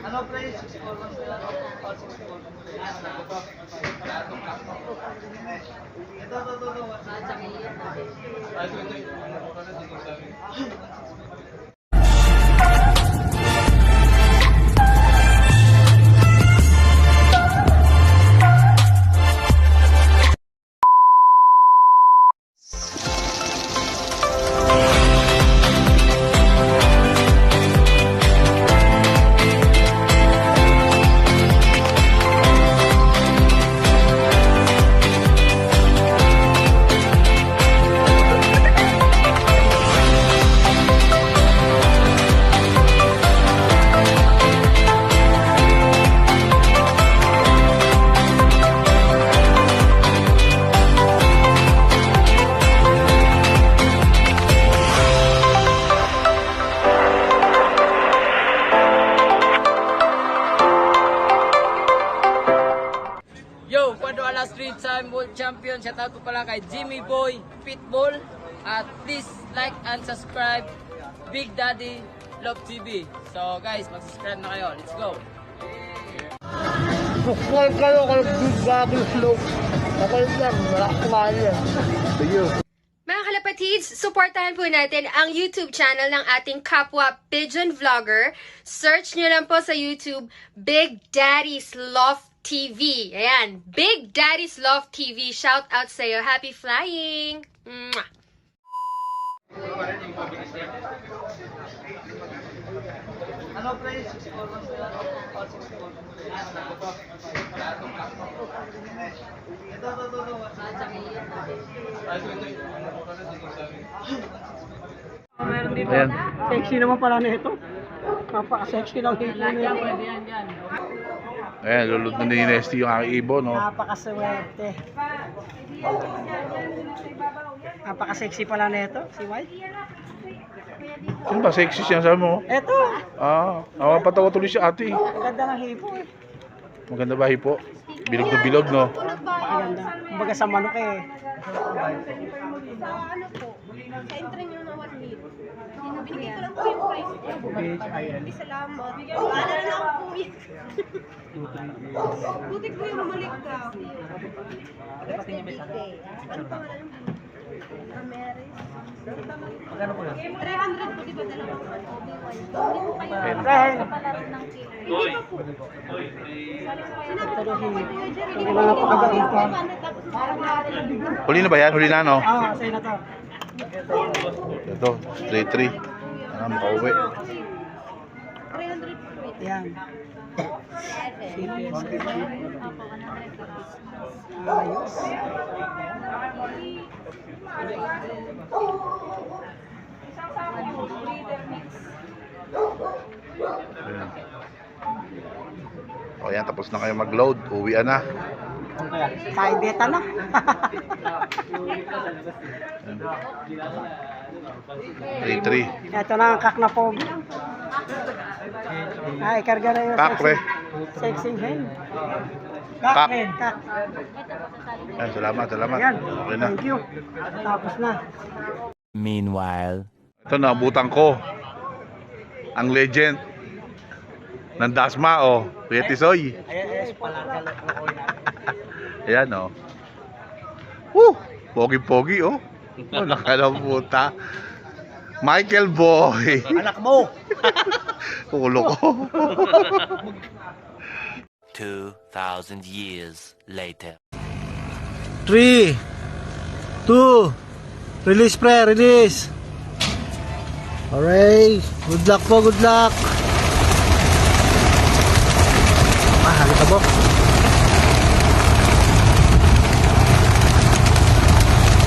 Ano price? 64 lang sila. All 64. Ito. Yo, Paduala Street Time World Champion. Shout out ko pala kay Jimmy Boy Pitbull. At please like and subscribe Big Daddy Love TV. So guys, mag-subscribe na kayo. Let's go. Subscribe kayo kay Big Daddy Slope. Kapag lang, wala kumain yan. Mga kalapatids, supportahan po natin ang YouTube channel ng ating kapwa Pigeon Vlogger. Search nyo lang po sa YouTube, Big Daddy's Love TV. Ayan, Big Daddy's Love TV. Shout out sa'yo. Happy flying! Mwah! Ano price? 64 lang sila. All 64. Meron dito. Ayan. Sexy naman pala nito. Napaka-sexy ng hito nito. Ayan, lulod na ni Nesty yung aking ibon, no? Napaka-swerte. Napaka-sexy pala nito, si White. Ano ba, sexy siya, sabi mo? Eto, Nakapatawa tuloy si ate. ang ganda ng hipo eh. Maganda ba hipo? Bilog na bilog, no? Maganda. Kumbaga sa manok eh. Sa entry nyo na 1 meal. Binigay ko lang po yung price. Hindi salamat. Wala na lang po yun. Butik po yung bumalik ka. Ano pangalan ng Ameris? Magkano po yan? 300 po, di ba dalawang Obi-Wan? Hindi po kayo kapalaro ng kilo. Hindi pa po. Sinabi ko po kay Kuya Jerry, hindi po Napakaganda. Huli na ba yan? Huli na, no? Sa'yo na to. Ito, 3-3. Makauwi. 300 po. Yan. Ayos. Ayan. O yan, tapos na kayo mag-load. Uwian na. Kain beta na. 3-3. Ito na ang kak na pogi. Ay, karga na yung Kak, pre. sexy hen. Kak. Kak hen, kak. Ayan, salamat. Yan, Okay na. thank you. Tapos na. Meanwhile. Ito, naabutan ko. Ang legend ng Dasma, oh. Kuya Tisoy. Ayan, oh. Woo! Pogi-pogi, oh. Oh, nakalabuta. Michael Boy. Anak mo. Ulo ko. 2,000 years later. 3, 2, release pre, release. Alright, good luck po, good luck. Halika po.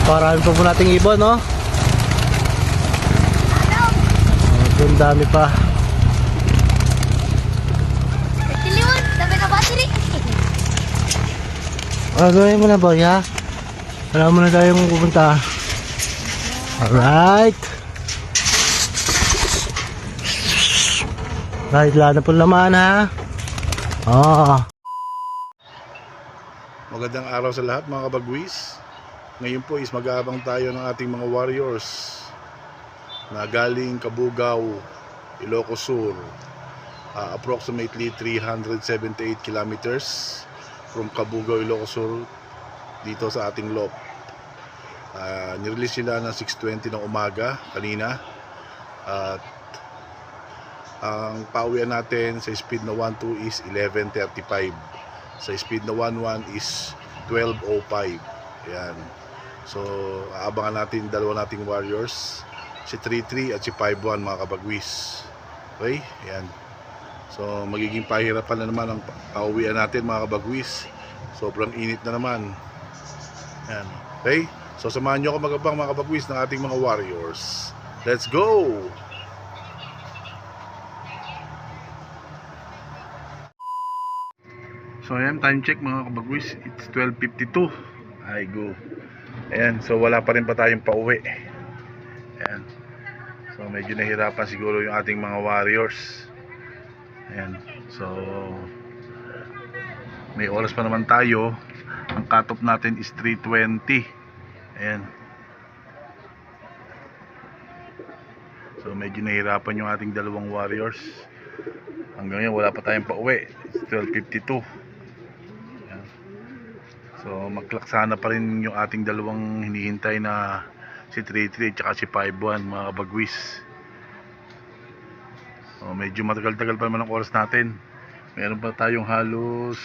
Parami po nating ibon, no? Ang dami pa. Tiliwan, sabi ka battery. Gawin mo na boy, ha? Alam mo na tayong pupunta. Alright. Right, lahat na po laman, ha? Magandang araw sa lahat mga kabagwis. Ngayon po is mag-aabang tayo ng ating mga warriors. na galing Cabugao, Ilocos Sur, approximately 378 kilometers from Cabugao, Ilocos Sur dito sa ating loop. Nirelease sila ng 6:20 ng umaga kanina, at ang pauwian natin sa speed na 12 is 11:35, sa speed na 11 is 12:05. Ayan. So aabangan natin dalawa nating warriors, si 33 at si 51 mga kabagwis. Okay, ayan. So magiging pahirapan na naman ang pauwian natin mga kabagwis. Sobrang init na naman. Ayan. Okay, so samahan nyo ako magabang mga kabagwis ng ating mga warriors. Let's go! So ayan, time check mga kabagwis, it's 12:52. Ay go. Ayan, so wala pa rin pa tayong pauwi. Ayan. So medyo nahirapan siguro yung ating mga warriors. Ayan. So may oras pa naman tayo. Ang cut-off natin is 3:20. Ayan. So medyo nahirapan yung ating dalawang warriors. Hanggang ngayon wala pa tayong pauwi. It's 12:52. So maglaksana pa rin yung ating dalawang hinihintay na si 33 at si 51 mga kabagwis. So medyo matagal-tagal pa naman ang oras natin. Meron pa tayong halos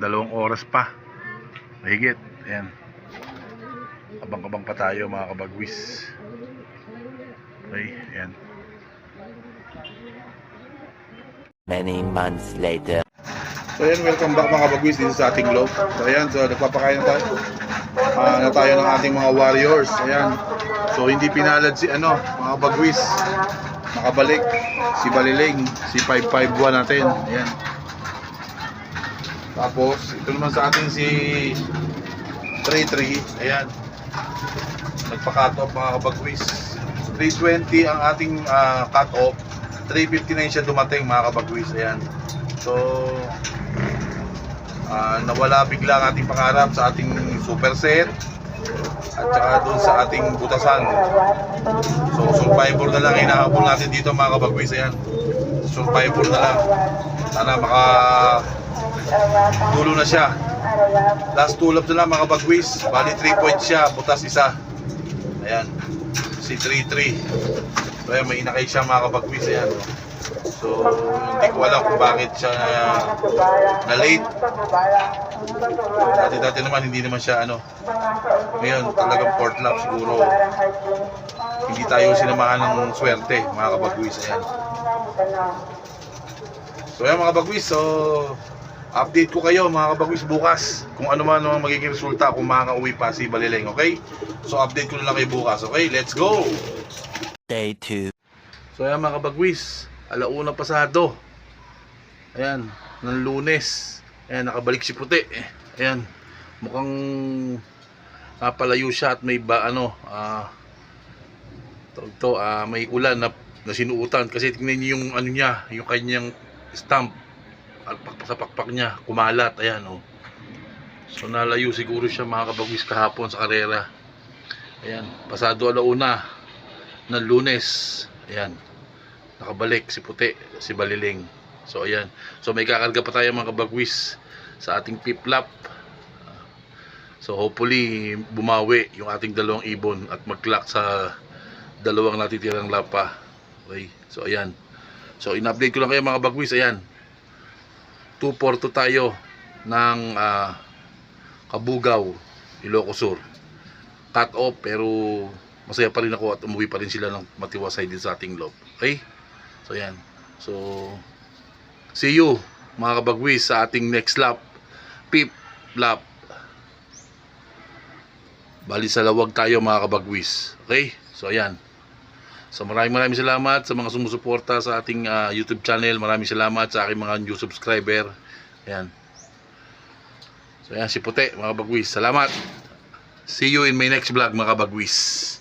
2 oras pa mahigit. Ayan, abang-abang pa tayo mga kabagwis. Okay, ayan. Many months later. So ayan, welcome back mga kabagwis dito sa ating vlog. So ayan, so nagpapakain na tayo. Na tayo ng ating mga warriors. Ayan. So hindi pinalad si mga kabagwis. Nakabalik si Baliling, si 551 natin. Ayan. Tapos ito naman sa ating si 33. Ayan. Nagpa-cut off mga kabagwis. 3:20 ang ating cut off. 3:59 siya dumating mga kabagwis. Ayan. So nawala bigla ang ating pangarap sa ating superset at saka doon sa ating butasan. So survivor na lang hinahabol natin dito mga kabagwis. Ayan, survivor na lang. Sana dulo na siya. Last tulap na lang mga kabagwis. Bali 3 points siya, butas isa. Ayan, si 33. So ayan, may inakay siya mga kabagwis. Ayan. So hindi ko alam kung bakit siya na late. Dati naman hindi naman siya ngayon talagang fourth lap siguro. Hindi tayo sinamahan ng swerte mga kabagwis. Ayan. So ayan mga kabagwis, so update ko kayo mga kabagwis bukas kung ano man ang magiging resulta kung makakauwi pa si Baliling. Okay, so update ko na lang kayo bukas. Okay, let's go. Day 2. So ayan mga kabagwis, 1:00 pasado. Ayan, ng Lunes. Ayan, nakabalik si Puti. Ayan, mukhang napalayo siya at may may ulan na sinuutan. Kasi tingnan niyo yung niya, yung kanyang stamp at sa pakpak niya, kumalat. Ayan, oh. So nalayo siguro siya mga kabagwis kahapon sa karera. Ayan, pasado 1:00 ng Lunes. Ayan, nakabalik si Puti, si Baliling. So ayan, so may kakarga pa tayo mga kabagwis sa ating fifth lap. So hopefully bumawi yung ating dalawang ibon at mag-clock sa dalawang natitirang lap pa. Okay, so ayan, so in-update ko lang kayo mga kabagwis. Ayan, 2:42 tayo ng Cabugao, Ilocos Sur. Cut off, pero masaya pa rin ako at umuwi pa rin sila ng matiwasay din sa ating loop. Okay, so ayan, so see you mga kabagwis sa ating next lap, fifth lap. Bali sa lawag tayo mga kabagwis. Okay, so ayan, so maraming salamat sa mga sumusuporta sa ating YouTube channel. Maraming salamat sa aking mga new subscriber. Ayan, so ayan si Puti mga kabagwis, salamat. See you in my next vlog mga kabagwis.